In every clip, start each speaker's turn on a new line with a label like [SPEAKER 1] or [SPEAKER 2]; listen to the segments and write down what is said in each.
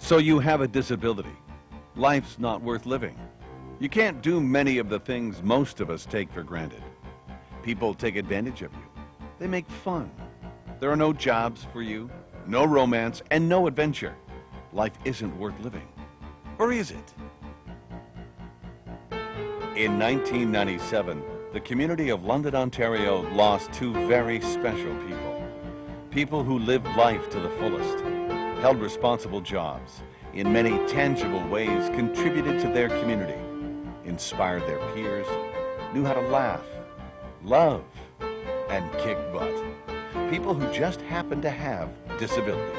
[SPEAKER 1] So you have a disability. Life's not worth living. You can't do many of the things most of us take for granted. People take advantage of you. They make fun. There are no jobs for you, no romance, and no adventure. Life isn't worth living. Or is it? In 1997, the community of London, Ontario lost two very special people. People who lived life to the fullest, held responsible jobs, in many tangible ways contributed to their community, inspired their peers, knew how to laugh, love, and kick butt. People who just happened to have disabilities.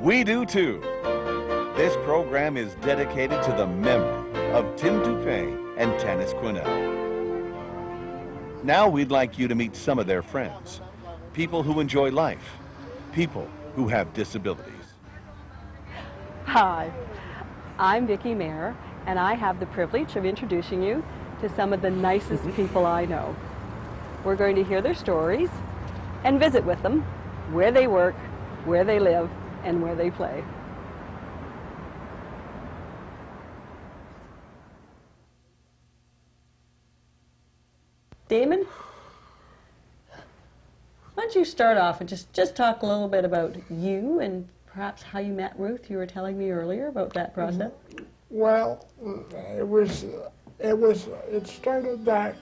[SPEAKER 1] We do too. This program is dedicated to the memory of Tim Dupé and Tanis Quinnell. Now we'd like you to meet some of their friends, people who enjoy life, people who have disabilities.
[SPEAKER 2] Hi, I'm Vicki Mayer, and I have the privilege of introducing you to some of the nicest people I know. We're going to hear their stories and visit with them, where they work, where they live, and where they play. Damon, why don't you start off and just talk a little bit about you and perhaps how you met Ruth? You were telling me earlier about that process.
[SPEAKER 3] Well, it started back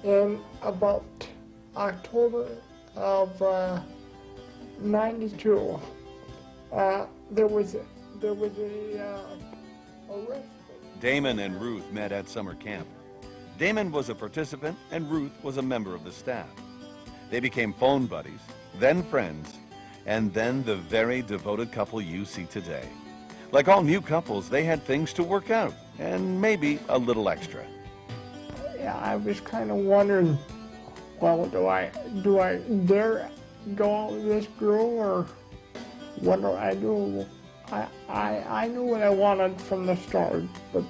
[SPEAKER 3] in about October of '92. There was a arrest.
[SPEAKER 1] Damon and Ruth met at summer camp. Damon was a participant and Ruth was a member of the staff. They became phone buddies, then friends, and then the very devoted couple you see today. Like all new couples, they had things to work out, and maybe a little extra.
[SPEAKER 3] Yeah, I was kind of wondering, well, do I dare go out with this girl, or what do I do? I knew what I wanted from the start, but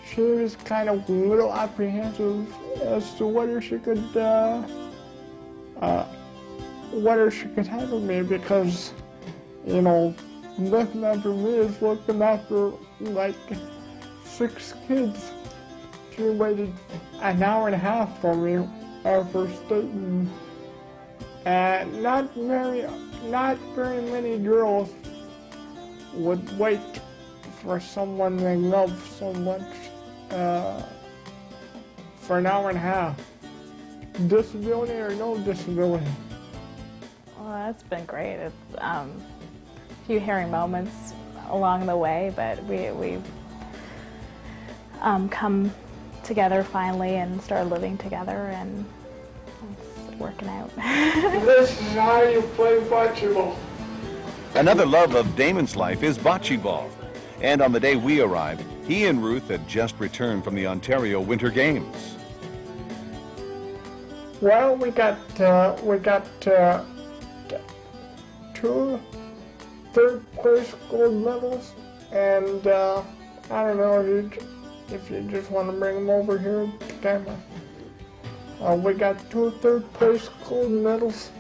[SPEAKER 3] she was kind of a little apprehensive as to whether she could handle me, because, you know, looking after me is looking after like 6 kids. She waited an hour and a half for me for stating, and not very many girls would wait for someone they love so much for an hour and a half, disability or no disability.
[SPEAKER 4] Well, that's been great. It's a few hairy moments along the way, but we've come together finally and started living together, and it's working out.
[SPEAKER 3] This is how you play bocce ball.
[SPEAKER 1] Another love of Damon's life is bocce ball. And on the day we arrived, he and Ruth had just returned from the Ontario Winter Games.
[SPEAKER 3] Well, we got 2 third-place gold medals, and I don't know if you just want to bring them over here to the camera. We got 2 third-place gold medals,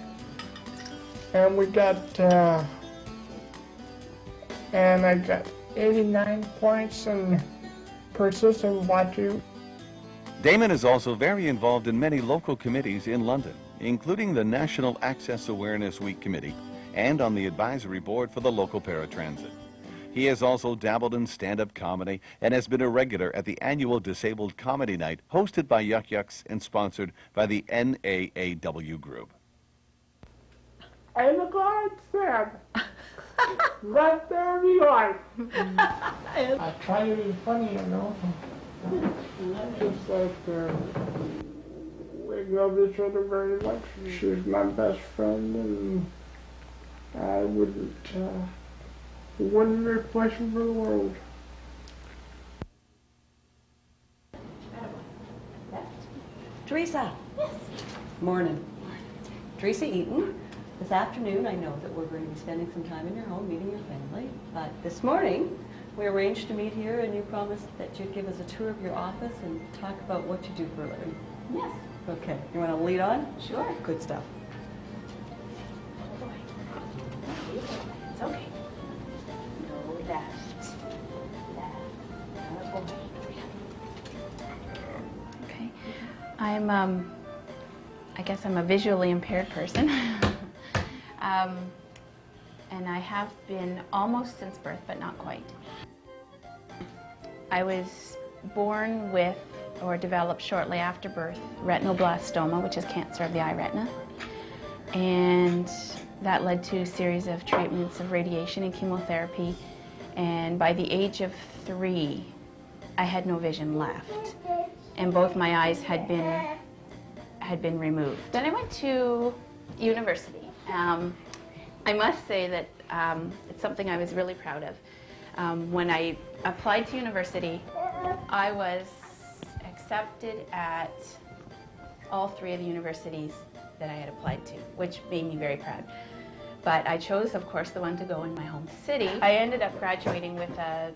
[SPEAKER 3] and we got and I got 89 points in persistent bocce.
[SPEAKER 1] Damon is also very involved in many local committees in London, including the National Access Awareness Week Committee and on the advisory board for the local paratransit. He has also dabbled in stand-up comedy and has been a regular at the annual Disabled Comedy Night hosted by Yuck Yucks and sponsored by the NAAW Group.
[SPEAKER 3] And the God said, let there be light. I try to be funny, you know. Just like we love each other very much. She's my best friend, and I wouldn't replace her for the world.
[SPEAKER 5] Teresa. Yes.
[SPEAKER 2] Morning. Teresa Eaton. This afternoon, I know that we're going to be spending some time in your home meeting your family, but this morning we arranged to meet here and you promised that you'd give us a tour of your office and talk about what you do for a living.
[SPEAKER 5] Yes.
[SPEAKER 2] Okay, you want to lead on?
[SPEAKER 5] Sure.
[SPEAKER 2] Good stuff.
[SPEAKER 5] Oh boy. It's okay. No, left. Left. Oh boy. Okay. I guess I'm a visually impaired person. And I have been almost since birth, but not quite. I was born with, or developed shortly after birth, retinoblastoma, which is cancer of the eye retina. And that led to a series of treatments of radiation and chemotherapy. And by the age of 3, I had no vision left. And both my eyes had been removed. Then I went to university. I must say that it's something I was really proud of. When I applied to university, I was accepted at all 3 of the universities that I had applied to, which made me very proud. But I chose, of course, the one to go in my home city. I ended up graduating with a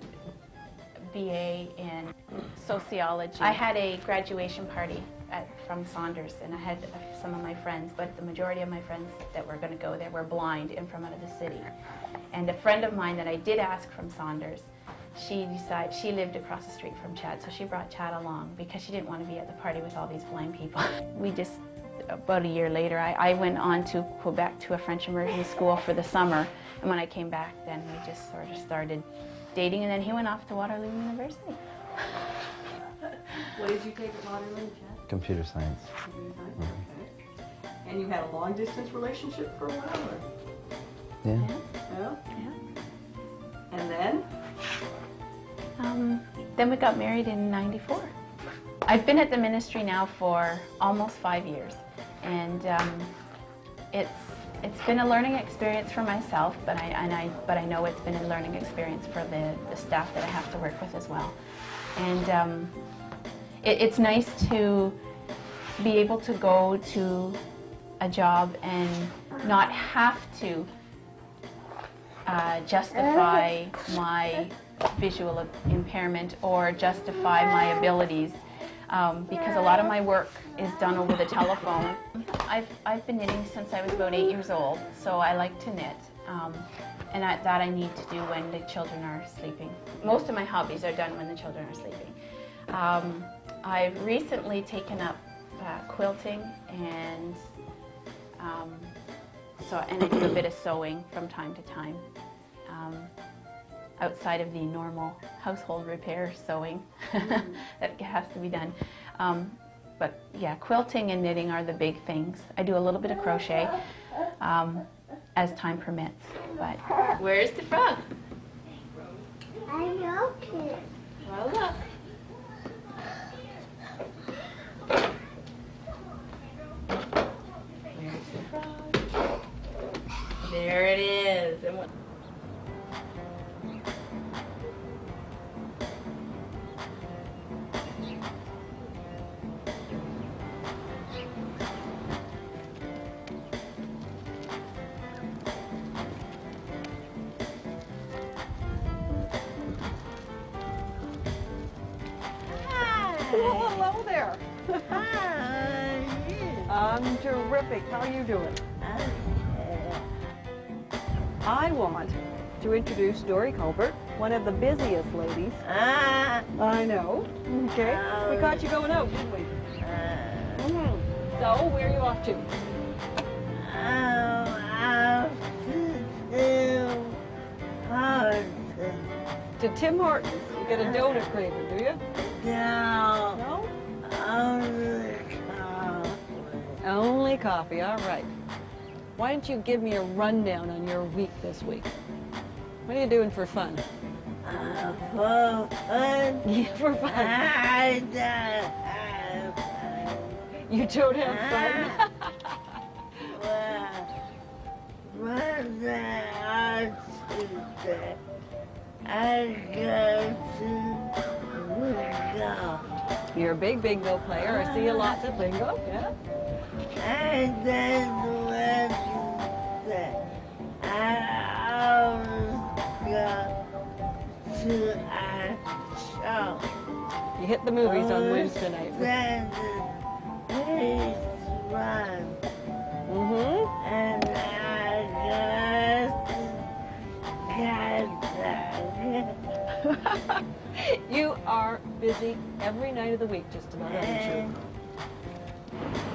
[SPEAKER 5] BA in sociology. I had a graduation party from Saunders, and I had some of my friends, but the majority of my friends that were going to go there were blind and from out of the city. And a friend of mine that I did ask from Saunders, she lived across the street from Chad, so she brought Chad along because she didn't want to be at the party with all these blind people. We just, about a year later, I went on to Quebec to a French immersion school for the summer, and when I came back, then we just sort of started dating, and then he went off to Waterloo University.
[SPEAKER 2] What did you take at Waterloo, Chad?
[SPEAKER 6] Computer science.
[SPEAKER 2] Computer science, okay. And you had a long-distance relationship for a while, or?
[SPEAKER 6] Yeah.
[SPEAKER 2] Yeah?
[SPEAKER 4] Yeah.
[SPEAKER 2] And then?
[SPEAKER 4] Then we got married in '94. I've been at the ministry now for almost 5 years, and it's been a learning experience for myself, but I know it's been a learning experience for the staff that I have to work with as well. And it's nice to be able to go to a job and not have to justify my visual impairment or justify my abilities, because a lot of my work is done over the telephone. I've been knitting since I was about 8 years old, so I like to knit, and that I need to do when the children are sleeping. Most of my hobbies are done when the children are sleeping. I've recently taken up quilting, and I do a bit of sewing from time to time, outside of the normal household repair sewing that has to be done. But yeah, quilting and knitting are the big things. I do a little bit of crochet as time permits. But where's the frog?
[SPEAKER 7] I know it.
[SPEAKER 4] Well, look. Where's the frog? There it is. And what?
[SPEAKER 2] Well, hello there.
[SPEAKER 7] Hi.
[SPEAKER 2] I'm terrific. How are you doing? I want to introduce Dory Colbert, one of the busiest ladies. I know. Okay. We caught you going out, didn't we? So, where are you off to? To Tim Hortons. You get a donut craving, do you? No? Only coffee, all right. Why don't you give me a rundown on your week this week? What are you doing for fun? Yeah, for fun. You don't have fun? You're a big bingo player. I see you lots of bingo, yeah?
[SPEAKER 7] And then Wednesday, I always go to a show.
[SPEAKER 2] You hit the movies on Wednesday night.
[SPEAKER 7] Then please run.
[SPEAKER 2] Mm-hmm.
[SPEAKER 7] And I just got that.
[SPEAKER 2] You are busy every night of the week, just about, aren't you?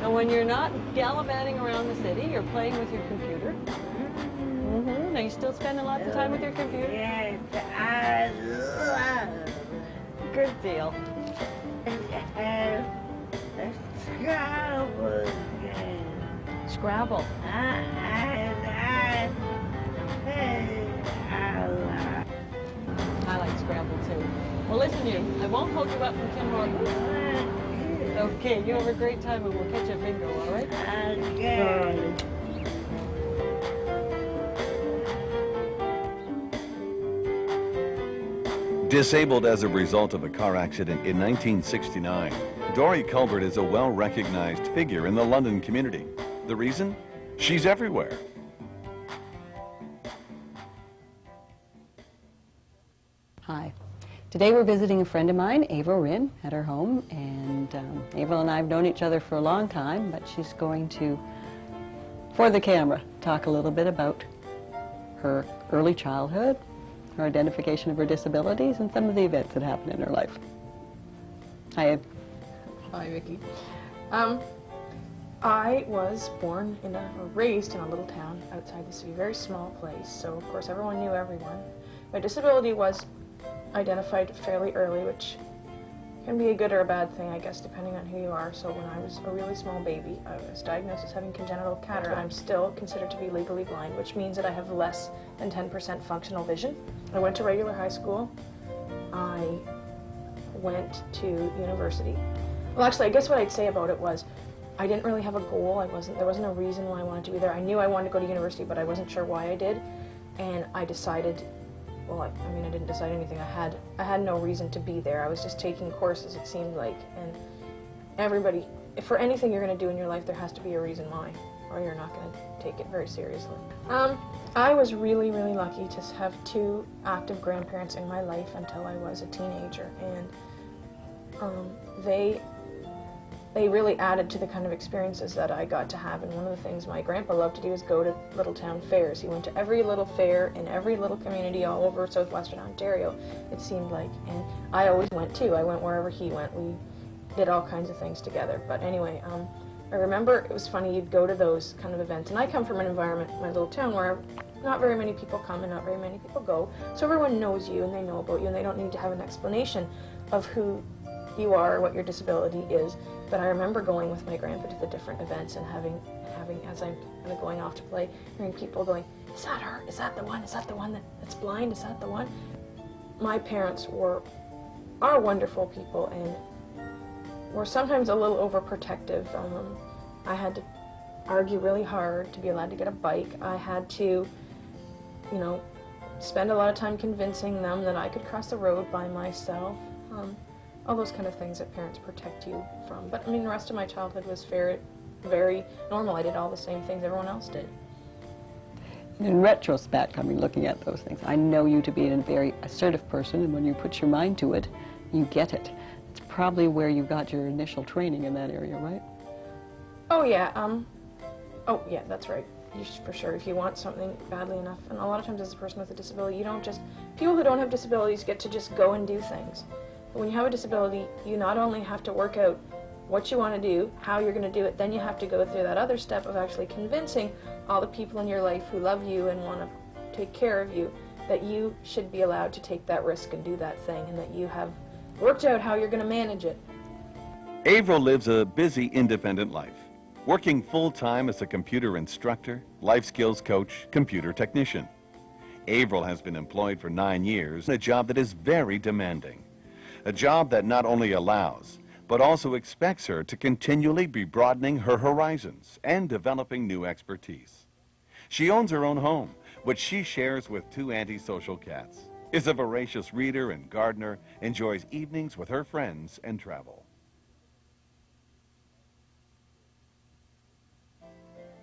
[SPEAKER 2] And when you're not gallivanting around the city, you're playing with your computer. Mm-hmm. Now, you still spending lots of time with your computer?
[SPEAKER 7] Yes, I love
[SPEAKER 2] Good deal.
[SPEAKER 7] and the Scrabble game.
[SPEAKER 2] Scrabble. I like Scrabble, too. Well, listen, you. I won't hold you up until morning. Okay, you have a great time, and we'll catch you at bingo, all right?
[SPEAKER 7] Okay.
[SPEAKER 1] Disabled as a result of a car accident in 1969, Dory Culbert is a well-recognized figure in the London community. The reason? She's everywhere.
[SPEAKER 2] Hi. Today we're visiting a friend of mine, Avril Rinn, at her home, and Avril and I have known each other for a long time, but she's going to, for the camera, talk a little bit about her early childhood, her identification of her disabilities, and some of the events that happened in her life. Hi, Ed.
[SPEAKER 6] Hi, Vicki. I was born or raised in a little town outside the city, very small place, so of course everyone knew everyone. My disability was identified fairly early, which can be a good or a bad thing, I guess, depending on who you are. So when I was a really small baby, I was diagnosed as having congenital cataract. I'm still considered to be legally blind, which means that I have less than 10% functional vision. I went to regular high school. I went to university. Well, actually, I guess what I'd say about it was I didn't really have a goal. There wasn't a reason why I wanted to be there. I knew I wanted to go to university, but I wasn't sure why I did. And I decided, well, I mean, I didn't decide anything. I had no reason to be there. I was just taking courses, it seemed like. And everybody, for anything you're going to do in your life, there has to be a reason why, or you're not going to take it very seriously. I was really, really lucky to have two active grandparents in my life until I was a teenager, and they really added to the kind of experiences that I got to have. And one of the things my grandpa loved to do is go to little town fairs. He went to every little fair in every little community all over southwestern Ontario, it seemed like. And I always went too. I went wherever he went. We did all kinds of things together. But anyway, I remember it was funny, you'd go to those kind of events. And I come from an environment, my little town, where not very many people come and not very many people go. So everyone knows you and they know about you, and they don't need to have an explanation of who you are or what your disability is. But I remember going with my grandpa to the different events and having as I'm kind of going off to play, hearing people going, "Is that her? Is that the one? Is that the one that's blind? Is that the one?" My parents are wonderful people and were sometimes a little overprotective. I had to argue really hard to be allowed to get a bike. I had to, spend a lot of time convincing them that I could cross the road by myself. All those kind of things that parents protect you from. But I mean, the rest of my childhood was very normal. I did all the same things everyone else did.
[SPEAKER 2] In retrospect, looking at those things, I know you to be a very assertive person, and when you put your mind to it, you get it. It's probably where you got your initial training in that area, right?
[SPEAKER 6] Oh yeah, that's right. For sure, if you want something badly enough, and a lot of times as a person with a disability, people who don't have disabilities get to just go and do things. But when you have a disability, you not only have to work out what you want to do, how you're going to do it, then you have to go through that other step of actually convincing all the people in your life who love you and want to take care of you that you should be allowed to take that risk and do that thing, and that you have worked out how you're going to manage it.
[SPEAKER 1] Avril lives a busy, independent life, working full-time as a computer instructor, life skills coach, computer technician. Avril has been employed for 9 years, a job that is very demanding. A job that not only allows, but also expects her to continually be broadening her horizons and developing new expertise. She owns her own home, which she shares with 2 antisocial cats, is a voracious reader and gardener, enjoys evenings with her friends and travel.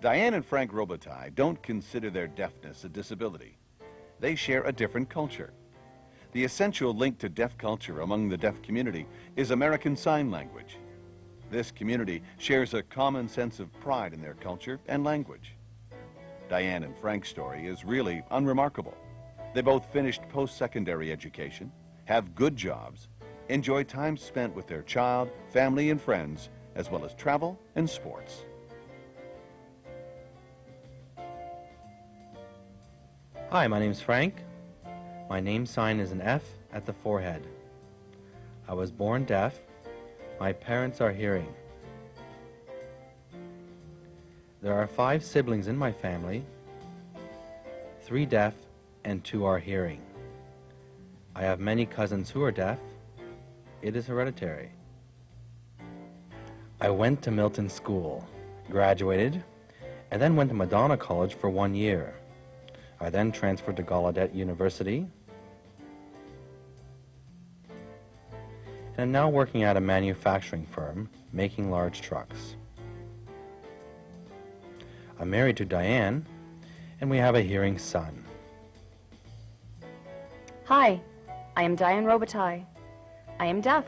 [SPEAKER 1] Diane and Frank Robitaille don't consider their deafness a disability. They share a different culture. The essential link to deaf culture among the deaf community is American Sign Language. This community shares a common sense of pride in their culture and language. Diane and Frank's story is really unremarkable. They both finished post-secondary education, have good jobs, enjoy time spent with their child, family, and friends, as well as travel and sports.
[SPEAKER 8] Hi, my name's Frank. My name sign is an F at the forehead. I was born deaf. My parents are hearing. There are 5 siblings in my family, 3 deaf and 2 are hearing. I have many cousins who are deaf. It is hereditary. I went to Milton School, graduated, and then went to Madonna College for 1 year. I then transferred to Gallaudet University, and I'm now working at a manufacturing firm making large trucks. I'm married to Diane, and we have a hearing son.
[SPEAKER 9] Hi, I am Diane Robitaille. I am deaf.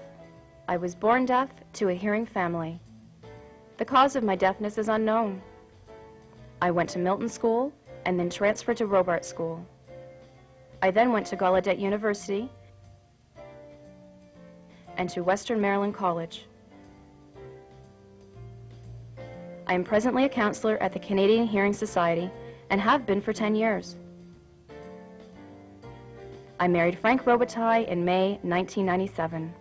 [SPEAKER 9] I was born deaf to a hearing family. The cause of my deafness is unknown. I went to Milton School and then transferred to Robart School. I then went to Gallaudet University and to Western Maryland College. I am presently a counselor at the Canadian Hearing Society and have been for 10 years. I married Frank Robitaille in May 1997.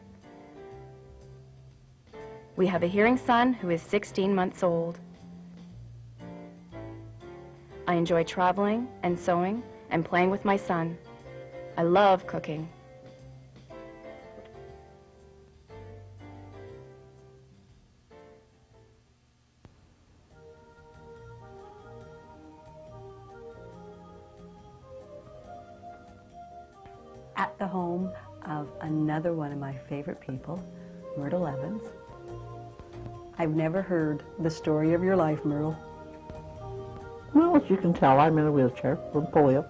[SPEAKER 9] We have a hearing son who is 16 months old. I enjoy traveling and sewing and playing with my son. I love cooking.
[SPEAKER 2] At the home of another one of my favorite people, Myrtle Evans. I've never heard the story of your life, Myrtle.
[SPEAKER 10] Well, as you can tell, I'm in a wheelchair from polio,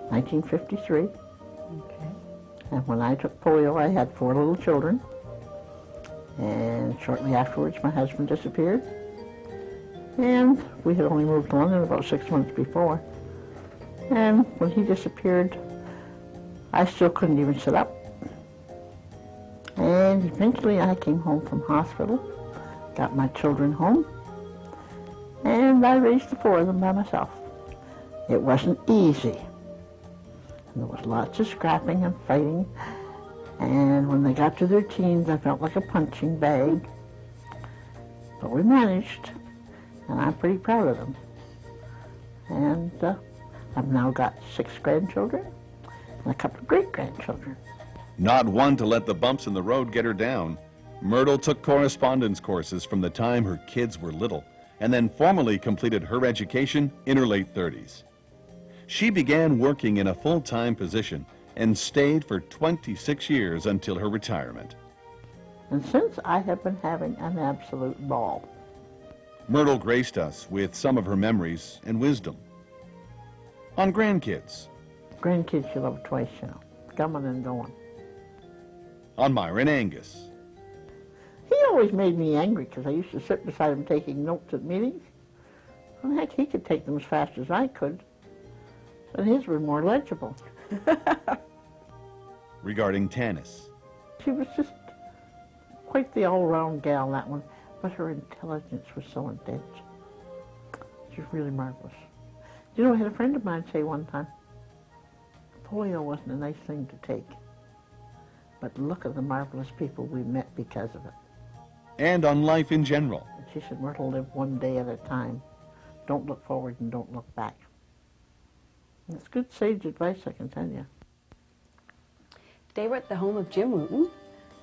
[SPEAKER 10] 1953.
[SPEAKER 2] Okay.
[SPEAKER 10] And when I took polio, I had 4 little children. And shortly afterwards, my husband disappeared. And we had only moved to London about 6 months before. And when he disappeared, I still couldn't even sit up. And eventually I came home from hospital, got my children home, and I raised the 4 of them by myself. It wasn't easy. And there was lots of scrapping and fighting. And when they got to their teens, I felt like a punching bag. But we managed, and I'm pretty proud of them. And I've now got 6 grandchildren and a couple of great-grandchildren.
[SPEAKER 1] Not one to let the bumps in the road get her down, Myrtle took correspondence courses from the time her kids were little and then formally completed her education in her late 30s. She began working in a full-time position and stayed for 26 years until her retirement.
[SPEAKER 10] And since I have been having an absolute ball.
[SPEAKER 1] Myrtle graced us with some of her memories and wisdom. On grandkids.
[SPEAKER 10] Grandkids you love twice, you know, coming and going.
[SPEAKER 1] On Myron Angus.
[SPEAKER 10] He always made me angry because I used to sit beside him taking notes at meetings. Well, heck, he could take them as fast as I could, but his were more legible.
[SPEAKER 1] Regarding Tanis.
[SPEAKER 10] She was just quite the all-round gal, that one, but her intelligence was so intense. She was really marvelous. You know, I had a friend of mine say one time, polio wasn't a nice thing to take, but look at the marvelous people we met because of it.
[SPEAKER 1] And on life in general.
[SPEAKER 10] And she said, Myrtle, live one day at a time. Don't look forward and don't look back. And it's good sage advice, I can tell you.
[SPEAKER 2] Today we're at the home of Jim Wooten,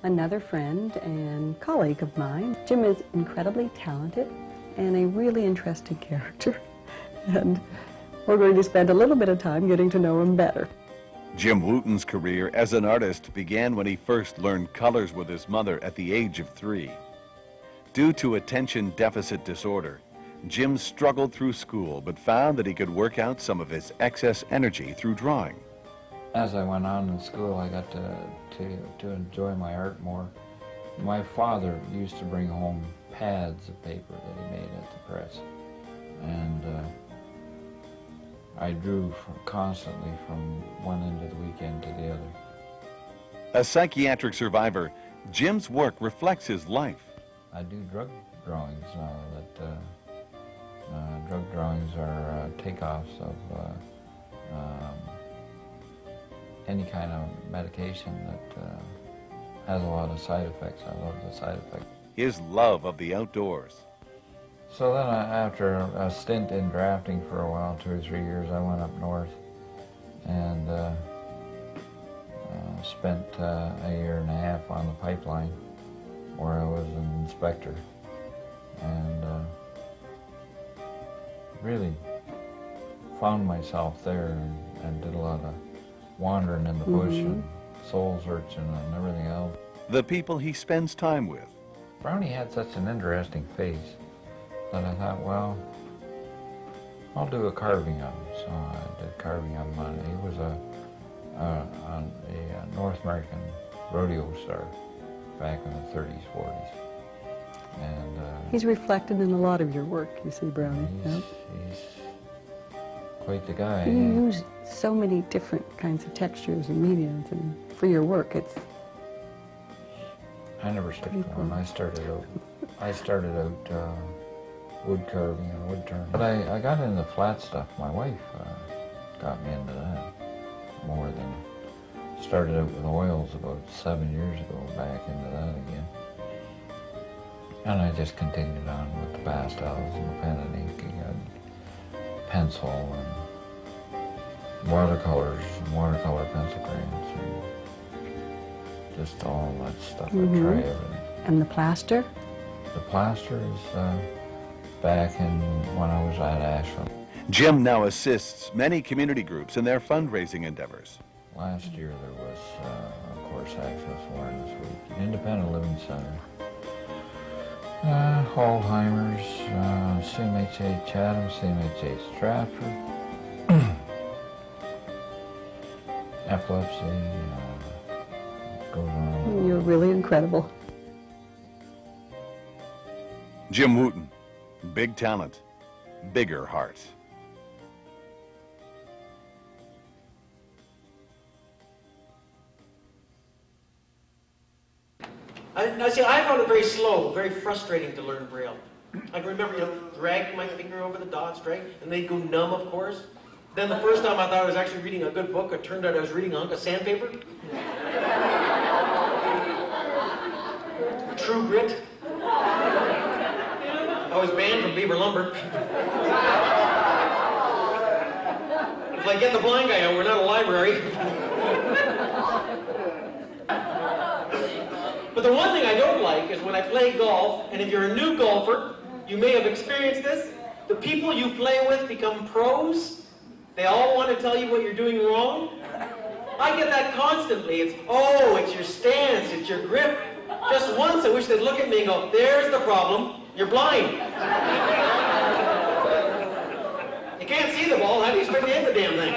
[SPEAKER 2] another friend and colleague of mine. Jim is incredibly talented and a really interesting character. And we're going to spend a little bit of time getting to know him better.
[SPEAKER 1] Jim Wooten's career as an artist began when he first learned colors with his mother at the age of 3. Due to attention deficit disorder, Jim struggled through school, but found that he could work out some of his excess energy through drawing.
[SPEAKER 11] As I went on in school, I got to enjoy my art more. My father used to bring home pads of paper that he made at the press, and I drew constantly from one end of the weekend to the other.
[SPEAKER 1] A psychiatric survivor, Jim's work reflects his life.
[SPEAKER 11] I do drug drawings now. Drug drawings are takeoffs of any kind of medication that has a lot of side effects. I love the side effects.
[SPEAKER 1] His love of the outdoors.
[SPEAKER 11] So then after a stint in drafting for a while, 2 or 3 years, I went up north and spent a year and a half on the pipeline where I was an inspector, and really found myself there and did a lot of wandering in the bush and soul searching and everything else.
[SPEAKER 1] The people he spends time with.
[SPEAKER 11] Brownie had such an interesting face that I thought, well, I'll do a carving of him. So I did carving of him. He was a North American rodeo star back in the 30s, 40s. And
[SPEAKER 2] he's reflected in a lot of your work, you see, Brownie.
[SPEAKER 11] He's quite the guy.
[SPEAKER 2] You use so many different kinds of textures and mediums, and for your work, it's...
[SPEAKER 11] I never stuck one. I started out wood carving and wood turning. But I got into flat stuff. My wife got me into that more than... Started out with oils about 7 years ago, back into that again. And I just continued on with the pastels and the pen and ink and pencil and watercolors and watercolor pencil crayons and just all that stuff. I try everything.
[SPEAKER 2] And the plaster?
[SPEAKER 11] The plaster is back in when I was at Asheville.
[SPEAKER 1] Jim now assists many community groups in their fundraising endeavors.
[SPEAKER 11] Last year there was, of course, Access Awareness Week, Independent Living Center, Alzheimer's, CMHA Chatham, CMHA Stratford, epilepsy, goes on.
[SPEAKER 2] You're really incredible.
[SPEAKER 1] Jim Wooten, big talent, bigger heart.
[SPEAKER 12] Now, see, I found it very slow, very frustrating to learn Braille. I can remember, dragging my finger over the dots, and they'd go numb, of course. Then the first time I thought I was actually reading a good book, it turned out I was reading a hunk of sandpaper. True Grit. I was banned from Beaver Lumber. It's like, get the blind guy out, we're not a library. But the one thing I don't like is when I play golf, and if you're a new golfer, you may have experienced this, the people you play with become pros. They all want to tell you what you're doing wrong. I get that constantly. It's your stance, it's your grip. Just once I wish they'd look at me and go, there's the problem, you're blind. You can't see the ball, how do you expect to hit the damn thing?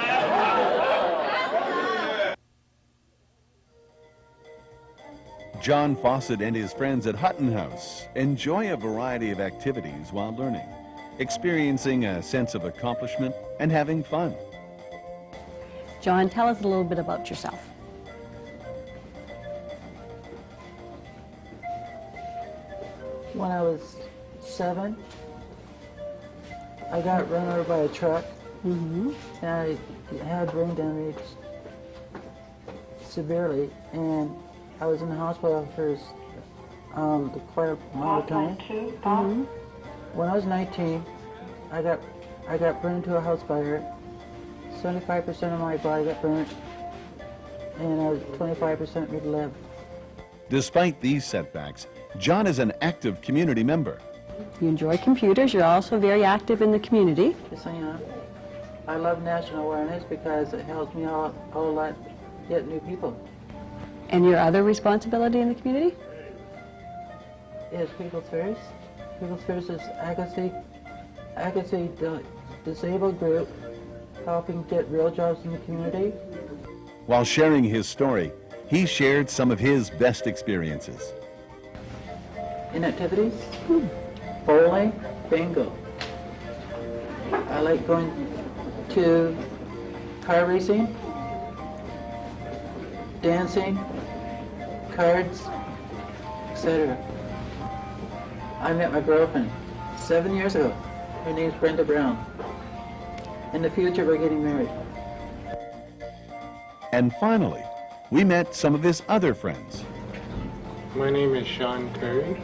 [SPEAKER 1] John Fawcett and his friends at Hutton House enjoy a variety of activities while learning, experiencing a sense of accomplishment and having fun.
[SPEAKER 2] John, tell us a little bit about yourself.
[SPEAKER 13] When I was 7, I got run over by a truck, and I had brain damage severely, and I was in the hospital for quite a amount of time. When I was 19, I got burned into a house fire. 75% of my body got burned, and I was 25% mid-lib.
[SPEAKER 1] Despite these setbacks, John is an active community member.
[SPEAKER 2] You enjoy computers. You're also very active in the community.
[SPEAKER 13] Yes, I am. I love national awareness because it helps me out a lot get new people.
[SPEAKER 2] And your other responsibility in the community?
[SPEAKER 13] Is People's Affairs. People's Affairs is advocacy Access disabled group helping get real jobs in the community.
[SPEAKER 1] While sharing his story, he shared some of his best experiences.
[SPEAKER 13] In activities, bowling, bingo. I like going to car racing, dancing, cards, etc. I met my girlfriend 7 years ago. Her name's Brenda Brown. In the future, we're getting married.
[SPEAKER 1] And finally, we met some of his other friends.
[SPEAKER 14] My name is Sean Curry,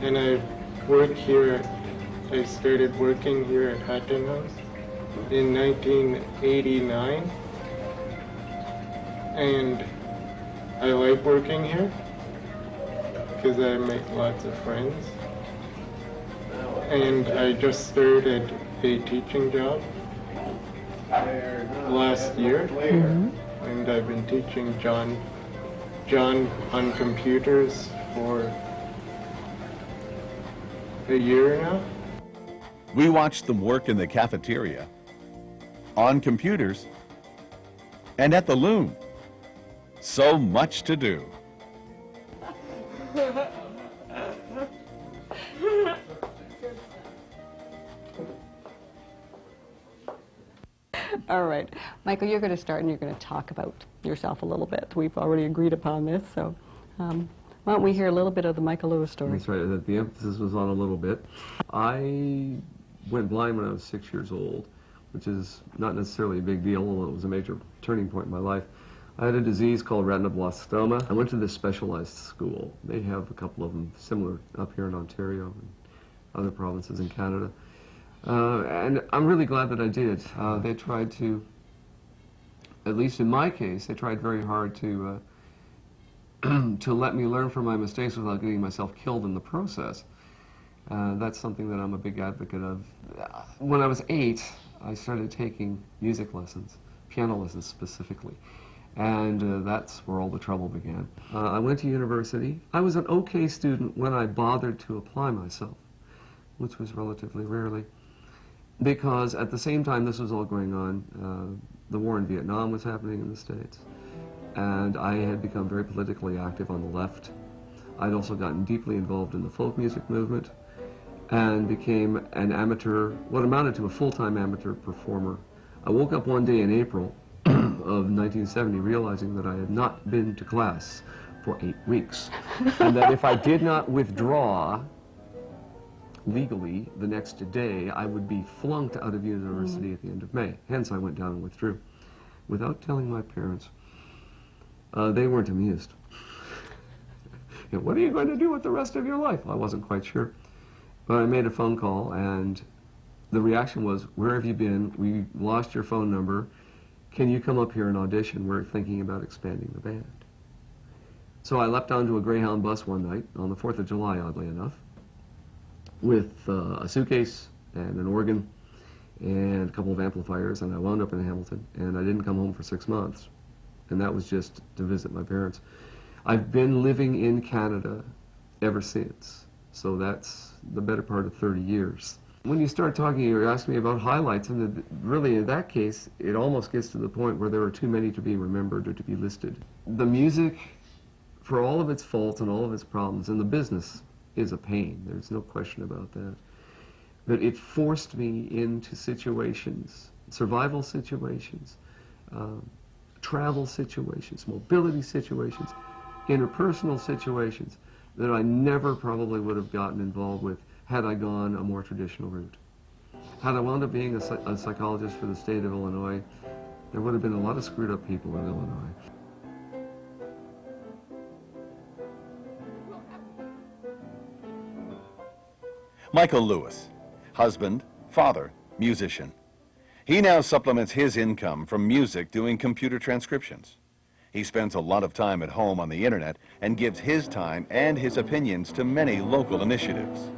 [SPEAKER 14] and I started working here at Hutton House in 1989, and I like working here because I make lots of friends. And I just started a teaching job last year, and I've been teaching John on computers for a year now.
[SPEAKER 1] We watched them work in the cafeteria, on computers, and at the loom. So much to do.
[SPEAKER 2] All right. Michael, you're going to start and you're going to talk about yourself a little bit. We've already agreed upon this, so why don't we hear a little bit of the Michael Lewis story?
[SPEAKER 15] That's right. The emphasis was on a little bit. I went blind when I was 6 years old, which is not necessarily a big deal, although it was a major turning point in my life. I had a disease called retinoblastoma. I went to this specialized school. They have a couple of them similar up here in Ontario and other provinces in Canada. And I'm really glad that I did. They tried to, at least in my case, they tried very hard to to let me learn from my mistakes without getting myself killed in the process. That's something that I'm a big advocate of. When I was 8, I started taking music lessons, piano lessons specifically. And that's where all the trouble began. I went to university. I was an okay student when I bothered to apply myself, which was relatively rarely. Because at the same time this was all going on, the war in Vietnam was happening in the States. And I had become very politically active on the left. I'd also gotten deeply involved in the folk music movement and became an amateur, what amounted to a full-time amateur performer. I woke up one day in April of 1970 realizing that I had not been to class for 8 weeks. And that if I did not withdraw legally the next day, I would be flunked out of university at the end of May. Hence, I went down and withdrew without telling my parents. They weren't amused. You know, what are you going to do with the rest of your life? I wasn't quite sure. But I made a phone call, and the reaction was, where have you been? We lost your phone number. Can you come up here and audition? We're thinking about expanding the band. So I leapt onto a Greyhound bus one night, on the 4th of July, oddly enough, with a suitcase and an organ and a couple of amplifiers, and I wound up in Hamilton, and I didn't come home for 6 months. And that was just to visit my parents. I've been living in Canada ever since, so that's the better part of 30 years. When you start talking, you're asking me about highlights, and really in that case, it almost gets to the point where there are too many to be remembered or to be listed. The music, for all of its faults and all of its problems, and the business is a pain, there's no question about that, but it forced me into situations, survival situations, travel situations, mobility situations, interpersonal situations that I never probably would have gotten involved with had I gone a more traditional route. Had I wound up being a psychologist for the state of Illinois, there would have been a lot of screwed up people in Illinois.
[SPEAKER 1] Michael Lewis, husband, father, musician. He now supplements his income from music doing computer transcriptions. He spends a lot of time at home on the internet and gives his time and his opinions to many local initiatives.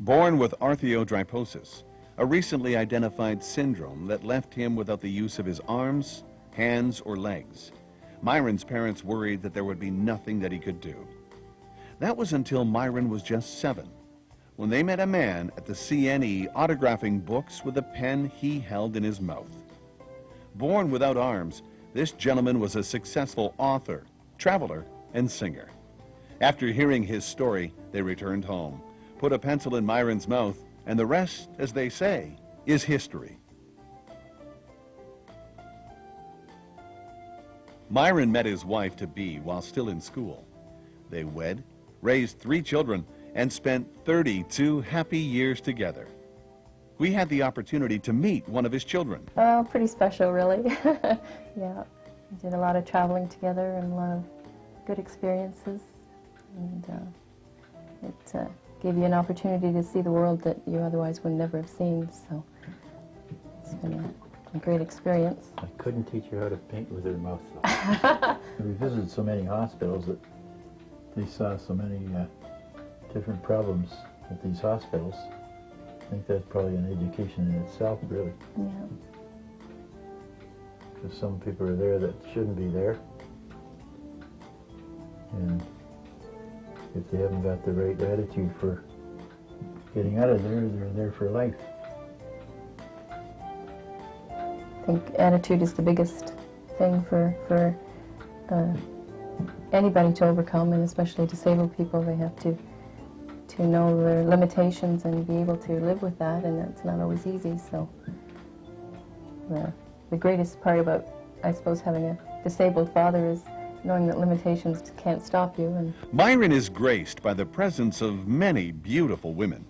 [SPEAKER 1] Born with arthrogryposis, a recently identified syndrome that left him without the use of his arms, hands, or legs, Myron's parents worried that there would be nothing that he could do. That was until Myron was just 7, when they met a man at the CNE autographing books with a pen he held in his mouth. Born without arms, this gentleman was a successful author, traveler, and singer. After hearing his story, they returned home, put a pencil in Myron's mouth, and the rest, as they say, is history. Myron met his wife-to-be while still in school. They wed, raised 3 children, and spent 32 happy years together. We had the opportunity to meet one of his children.
[SPEAKER 16] Well, pretty special, really. Yeah, we did a lot of traveling together and a lot of good experiences. And it gave you an opportunity to see the world that you otherwise would never have seen. So it's been a great experience.
[SPEAKER 17] I couldn't teach her how to paint with her mouth, though. We visited so many hospitals that they saw so many different problems with these hospitals. I think that's probably an education in itself, really.
[SPEAKER 16] Yeah.
[SPEAKER 17] Because some people are there that shouldn't be there. And if they haven't got the right attitude for getting out of there, they're there for life.
[SPEAKER 16] I think attitude is the biggest thing for anybody to overcome, and especially disabled people. They have to know their limitations and be able to live with that, and that's not always easy. So the greatest part about, I suppose, having a disabled father is knowing that limitations can't stop you. And
[SPEAKER 1] Myron is graced by the presence of many beautiful women.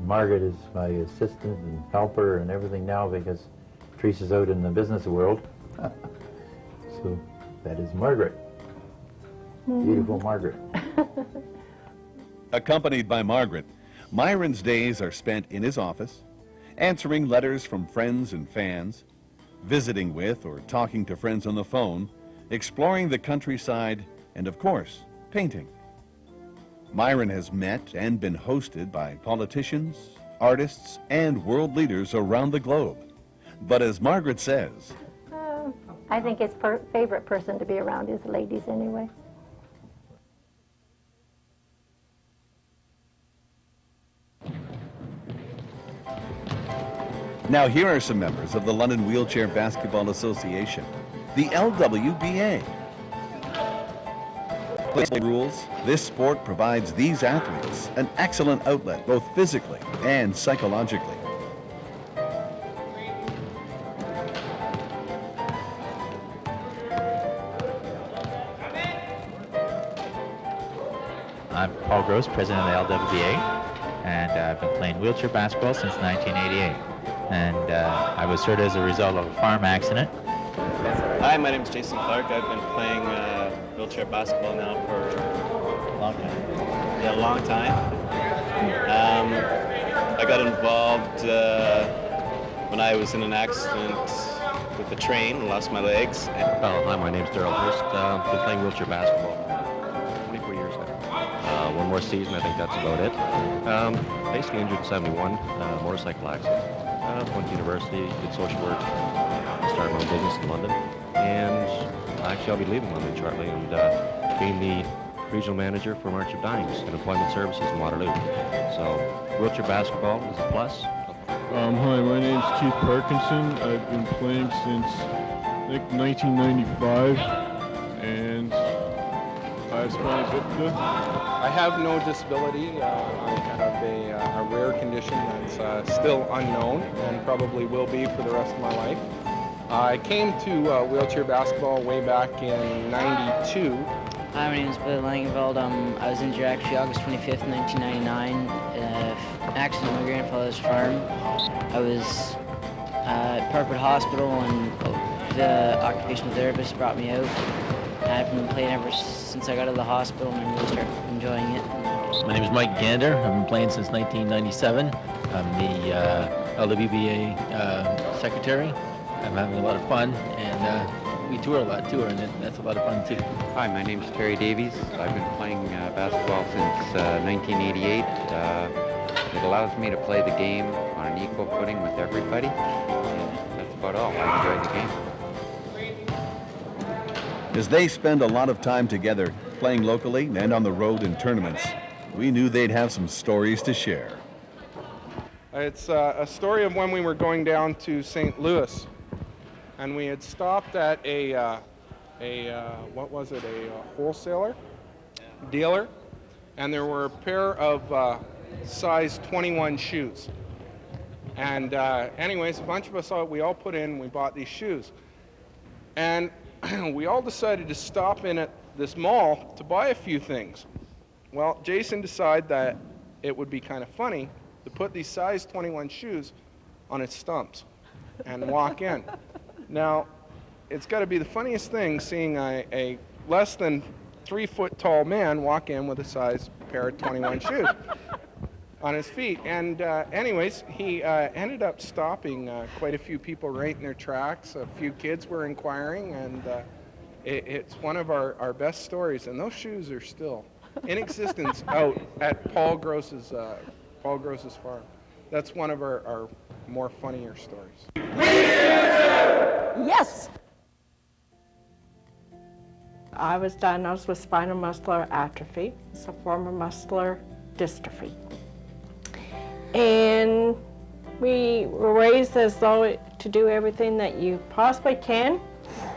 [SPEAKER 17] Margaret is my assistant and helper and everything now because Teresa's out in the business world. So that is Margaret. Beautiful Margaret.
[SPEAKER 1] Accompanied by Margaret, Myron's days are spent in his office, answering letters from friends and fans, visiting with or talking to friends on the phone, exploring the countryside, and of course, painting. Myron has met and been hosted by politicians, artists, and world leaders around the globe. But as Margaret says,
[SPEAKER 18] I think his favorite person to be around is ladies anyway.
[SPEAKER 1] now here are some members of the London Wheelchair Basketball Association, the LWBA. Rules, this sport provides these athletes an excellent outlet both physically and psychologically.
[SPEAKER 19] I'm Paul Gross, president of the LWBA, and I've been playing wheelchair basketball since 1988. And I was hurt as a result of a farm accident.
[SPEAKER 20] Hi, my name is Jason Clark. I've been playing wheelchair basketball now for a long time. Yeah, a long time. I got involved when I was in an accident with the train and lost my legs.
[SPEAKER 21] Well, hi, my name's Daryl Hurst. I've been playing wheelchair basketball for 24 years now. One more season, I think that's about it. Basically injured in 71, motorcycle accident. Went to university, did social work, started my own business in London, and actually I'll be leaving London shortly and being the regional manager for March of Dimes and Employment Services in Waterloo. So wheelchair basketball is a plus.
[SPEAKER 22] Hi, my name's Keith Parkinson. I've been playing since I think 1995, and I have spina bifida.
[SPEAKER 23] I have no disability. I have a rare condition that's still unknown and probably will be for the rest of my life. I came to wheelchair basketball way back in '92.
[SPEAKER 24] Hi, my name is Billy Langenfeld. I was injured actually August 25th, 1999. Accident on my grandfather's farm. I was at Parkwood Hospital and the occupational therapist brought me out. I've been playing ever since I got out of the hospital and I really started enjoying it.
[SPEAKER 25] My name is Mike Gander. I've been playing since 1997. I'm the LWBA secretary. I'm having a lot of fun, and we tour a lot too, and that's a lot of fun too.
[SPEAKER 26] Hi, my name is Terry Davies. I've been playing basketball since 1988.
[SPEAKER 3] It allows me to play the game on an equal footing with everybody, and that's about all. I enjoy the game.
[SPEAKER 1] As they spend a lot of time together, playing locally and on the road in tournaments, we knew they'd have some stories to share.
[SPEAKER 23] It's a story of when we were going down to St. Louis, and we had stopped at a wholesaler, dealer, and there were a pair of size 21 shoes. And anyways, a bunch of us, we all put in, we bought these shoes. And we all decided to stop in at this mall to buy a few things. Well, Jason decided that it would be kind of funny to put these size 21 shoes on its stumps and walk in. Now, it's got to be the funniest thing seeing a less than 3 foot tall man walk in with a size pair of 21 shoes on his feet. And anyways, he ended up stopping quite a few people right in their tracks. A few kids were inquiring, and it's one of our best stories. And those shoes are still in existence out at Paul Gross's farm. That's one of our more funnier stories.
[SPEAKER 4] Yes! I was diagnosed with spinal muscular atrophy. It's a form of muscular dystrophy. And we were raised as though to do everything that you possibly can.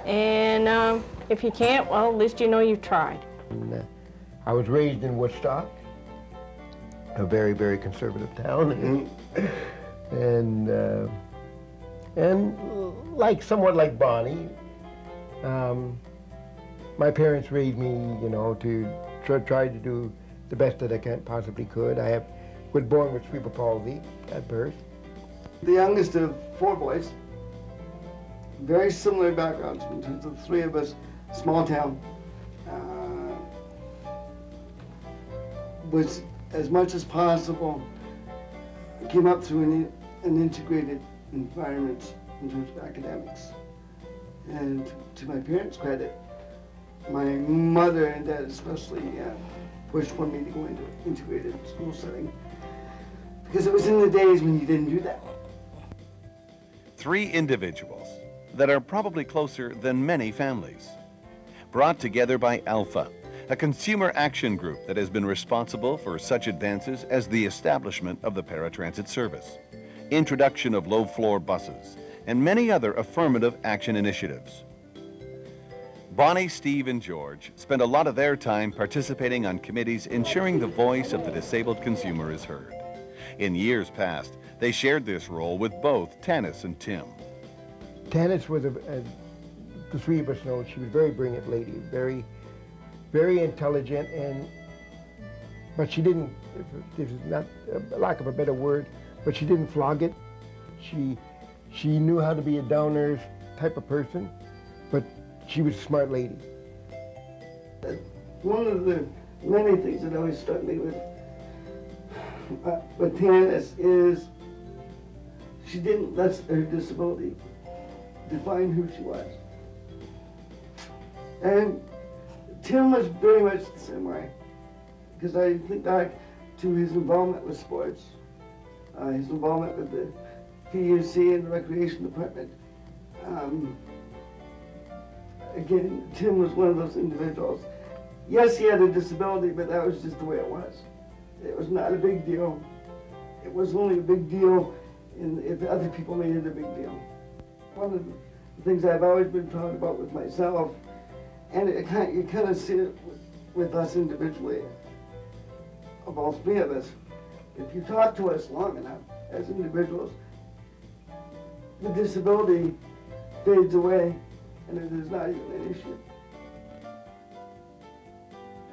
[SPEAKER 4] And if you can't, well, at least you know you tried.
[SPEAKER 5] I was raised in Woodstock, a very, very conservative town. And somewhat like Bonnie, my parents raised me, you know, to try to do the best that I possibly could. I was born with cerebral palsy at birth.
[SPEAKER 6] The youngest of 4 boys, very similar backgrounds in terms of 3 of us, small town. Was as much as possible, came up through an integrated environment in terms of academics. And to my parents' credit, my mother and dad especially pushed for me to go into integrated school setting, because it was in the days when you didn't do that.
[SPEAKER 1] 3 individuals that are probably closer than many families, brought together by Alpha, a consumer action group that has been responsible for such advances as the establishment of the paratransit service, introduction of low-floor buses, and many other affirmative action initiatives. Bonnie, Steve, and George spend a lot of their time participating on committees ensuring the voice of the disabled consumer is heard. In years past, they shared this role with both Tanis and Tim.
[SPEAKER 5] Tanis was, the 3 of us know, she was a very brilliant lady, very intelligent, but she didn't, this is not a lack of a better word, but she didn't flog it. She knew how to be a down-earth type of person, but she was a smart lady.
[SPEAKER 6] One of the many things that always struck me with Tanis is she didn't let her disability define who she was. And Tim was very much the same way, because I think back to his involvement with sports, his involvement with the PUC and the Recreation Department. Again, Tim was one of those individuals. Yes, he had a disability, but that was just the way it was. It was not a big deal. It was only a big deal if other people made it a big deal. One of the things I've always been talking about with myself, and you kind of see it with us individually, of all 3 of us. If you talk to us long enough as individuals, the disability fades away, and it is not even an issue.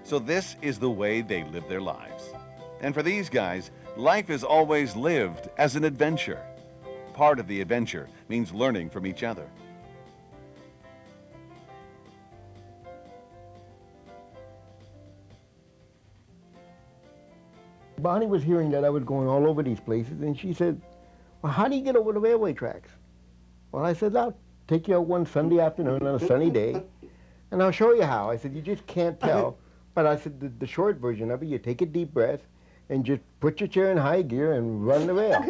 [SPEAKER 1] So this is the way they live their lives. And for these guys, life is always lived as an adventure. Part of the adventure means learning from each other.
[SPEAKER 5] Bonnie was hearing that I was going all over these places, and she said, well, how do you get over the railway tracks? Well, I said, I'll take you out one Sunday afternoon on a sunny day, and I'll show you how. I said, you just can't tell. But I said, the short version of it, you take a deep breath, and just put your chair in high gear and run the rail.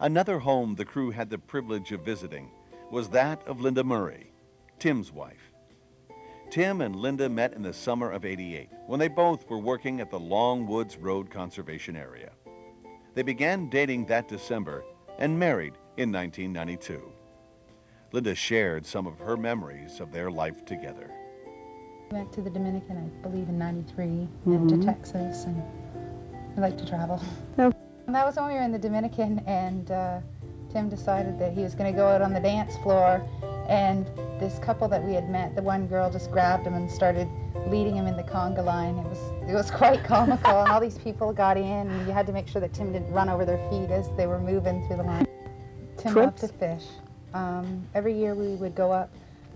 [SPEAKER 1] Another home the crew had the privilege of visiting was that of Linda Murray, Tim's wife. Tim and Linda met in the summer of '88 when they both were working at the Long Woods Road Conservation Area. They began dating that December and married in 1992. Linda shared some of her memories of their life together.
[SPEAKER 7] We went to the Dominican, I believe, in '93, and to Texas, and we like to travel. And that was when we were in the Dominican, and Tim decided that he was going to go out on the dance floor, and this couple that we had met, the one girl just grabbed him and started leading him in the conga line. It was quite comical, and all these people got in, and you had to make sure that Tim didn't run over their feet as they were moving through the line. Tim loved to fish. Every year we would go up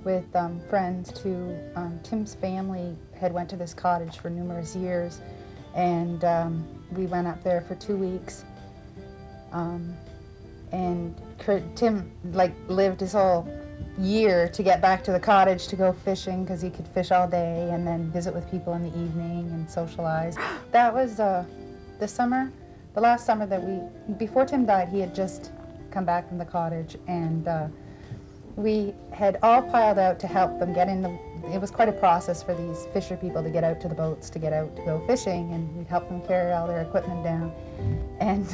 [SPEAKER 7] with friends to, Tim's family had went to this cottage for numerous years, and we went up there for 2 weeks. And Tim lived his whole year to get back to the cottage to go fishing because he could fish all day and then visit with people in the evening and socialize. That was the last summer that before Tim died, he had just come back from the cottage, and we had all piled out to help them get in it was quite a process for these fisher people to get out to the boats, to get out to go fishing, and we'd help them carry all their equipment down. And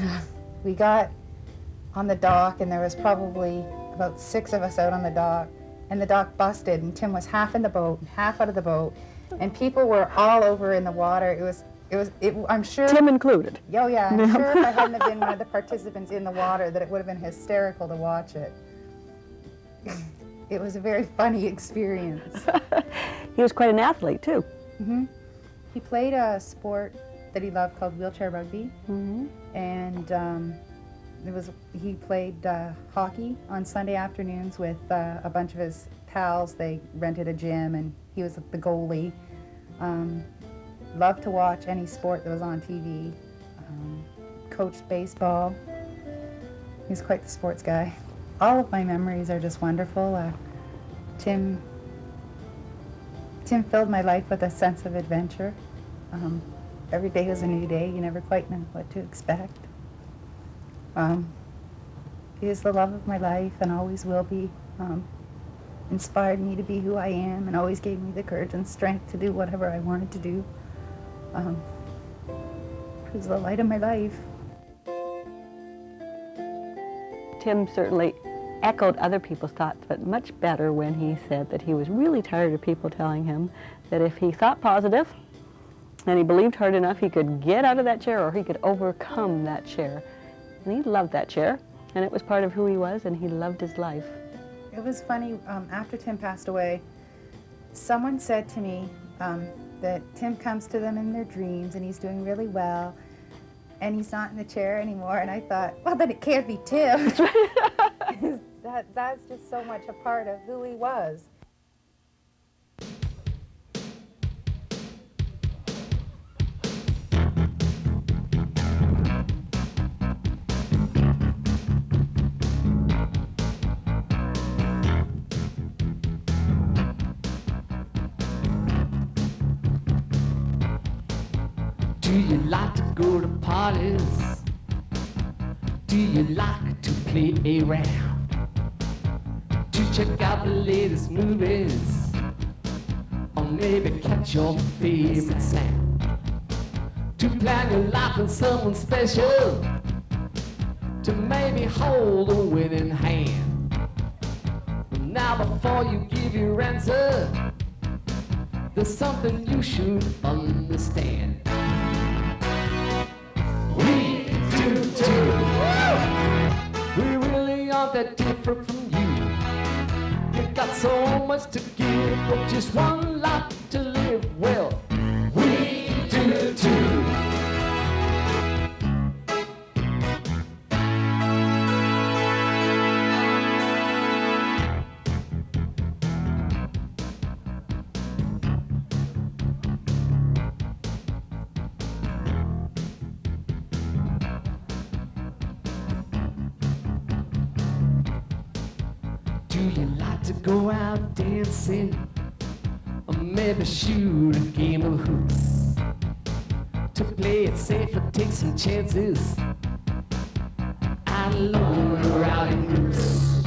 [SPEAKER 7] we got on the dock, and there was probably about 6 of us out on the dock, and the dock busted, and Tim was half in the boat and half out of the boat, and people were all over in the water. I'm sure...
[SPEAKER 2] Tim included.
[SPEAKER 7] Oh yeah, I'm sure if I hadn't have been one of the participants in the water that it would have been hysterical to watch it. It was a very funny experience.
[SPEAKER 2] He was quite an athlete too.
[SPEAKER 7] He played a sport that he loved called wheelchair rugby, and he played hockey on Sunday afternoons with a bunch of his pals. They rented a gym, and he was the goalie. Loved to watch any sport that was on TV. Coached baseball. He was quite the sports guy. All of my memories are just wonderful. Tim filled my life with a sense of adventure. Every day was a new day. You never quite know what to expect. He is the love of my life and always will be. Inspired me to be who I am and always gave me the courage and strength to do whatever I wanted to do. He was the light of my life.
[SPEAKER 2] Tim certainly echoed other people's thoughts, but much better when he said that he was really tired of people telling him that if he thought positive and he believed hard enough, he could get out of that chair or he could overcome that chair. And he loved that chair, and it was part of who he was, and he loved his life.
[SPEAKER 7] It was funny, after Tim passed away, someone said to me that Tim comes to them in their dreams and he's doing really well, and he's not in the chair anymore, and I thought, well, then it can't be Tim. That's just so much a part of who he was.
[SPEAKER 8] Do you like to go to parties? Do you like to play around? To check out the latest movies? Or maybe catch your favorite sound? To plan your life with someone special? To maybe hold a winning hand? But now before you give your answer, there's something you should understand. We do too. We really aren't that different from you. You got so much to give, but just one life to live. Well, we do too. Do you like to go out dancing? or maybe shoot a game of hoops. To play it safe or take some chances, alone or out in groups.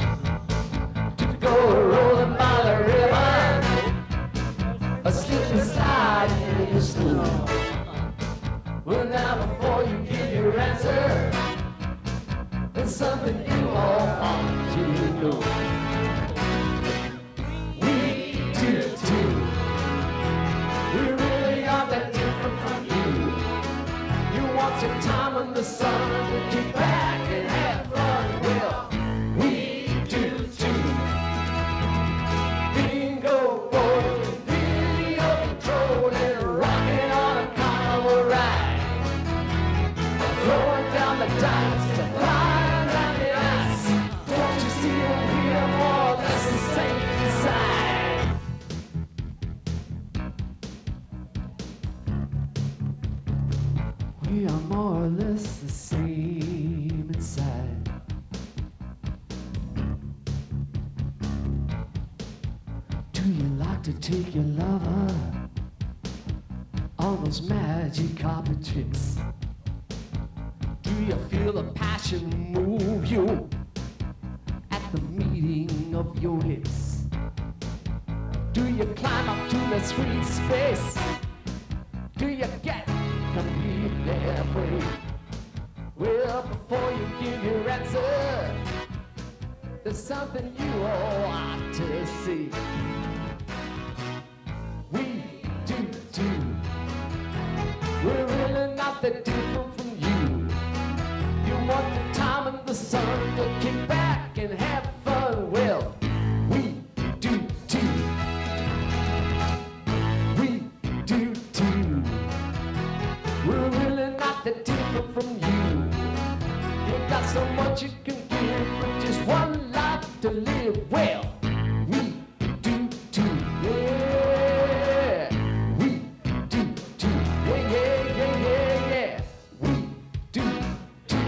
[SPEAKER 8] To go rolling by the river, or slip and slide in the snow. Well, now before you give your answer, there's something you all want to know. We do too. We really are that different from you. You want your time in the sun to kick back and have fun. Well, we do too. Bingo board, video control, and rocking on a carnival ride. Throwing down the dice to flying down the ice. Don't you see that we are more or less the same inside? We are more or less the same inside. Do you like to take your lover on those magic carpet trips? Do you feel the passion move you at the meeting of your lips? Do you climb up to the sweet space? Do you get completely halfway? Well, before you give your answer, there's something you all ought to see. We do too. We're really not that different from you. You want the time in the sun to kick back and have fun. Well, we do too. We do too. We're really not that different from you. You got so much you can give, but just one life to live. Well, we do too. Yeah. We do too. Yeah, yeah, yeah, yeah, yeah. We do too.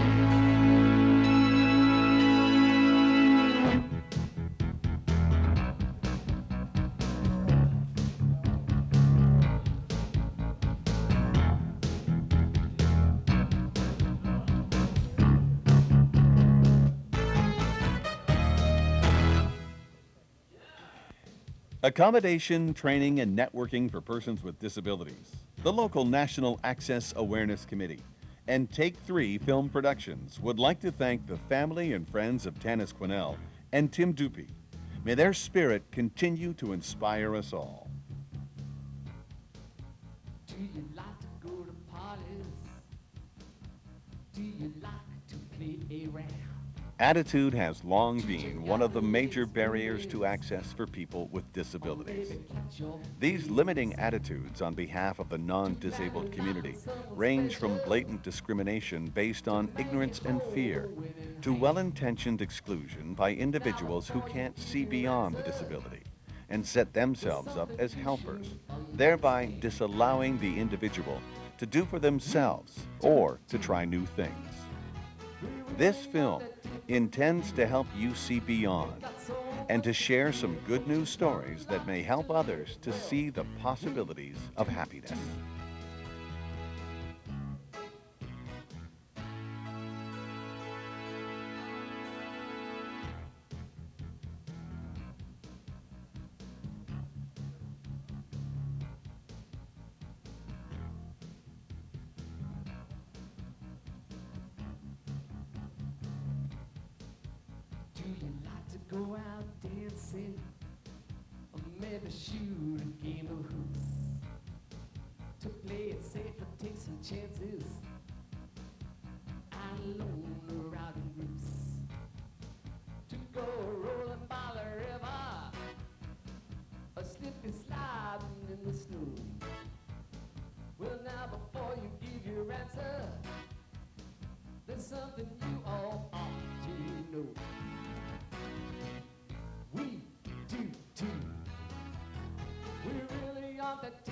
[SPEAKER 1] Accommodation, training, and networking for persons with disabilities. The local National Access Awareness Committee and Take 3 Film Productions would like to thank the family and friends of Tanis Quinnell and Tim Dupy. May their spirit continue to inspire us all.
[SPEAKER 8] Do you like to go to parties? Do you like to play around?
[SPEAKER 1] Attitude has long been one of the major barriers to access for people with disabilities. These limiting attitudes on behalf of the non-disabled community range from blatant discrimination based on ignorance and fear to well-intentioned exclusion by individuals who can't see beyond the disability and set themselves up as helpers, thereby disallowing the individual to do for themselves or to try new things. This film intends to help you see beyond and to share some good news stories that may help others to see the possibilities of happiness.
[SPEAKER 8] Do you like to go out dancing, or maybe shoot a game of hoops? To play it safe or take some chances, alone or out in groups? To go rolling by the river, or slip and sliding in the snow? Well, now before you give your answer, there's something you all ought to know. We do too. We really aren't that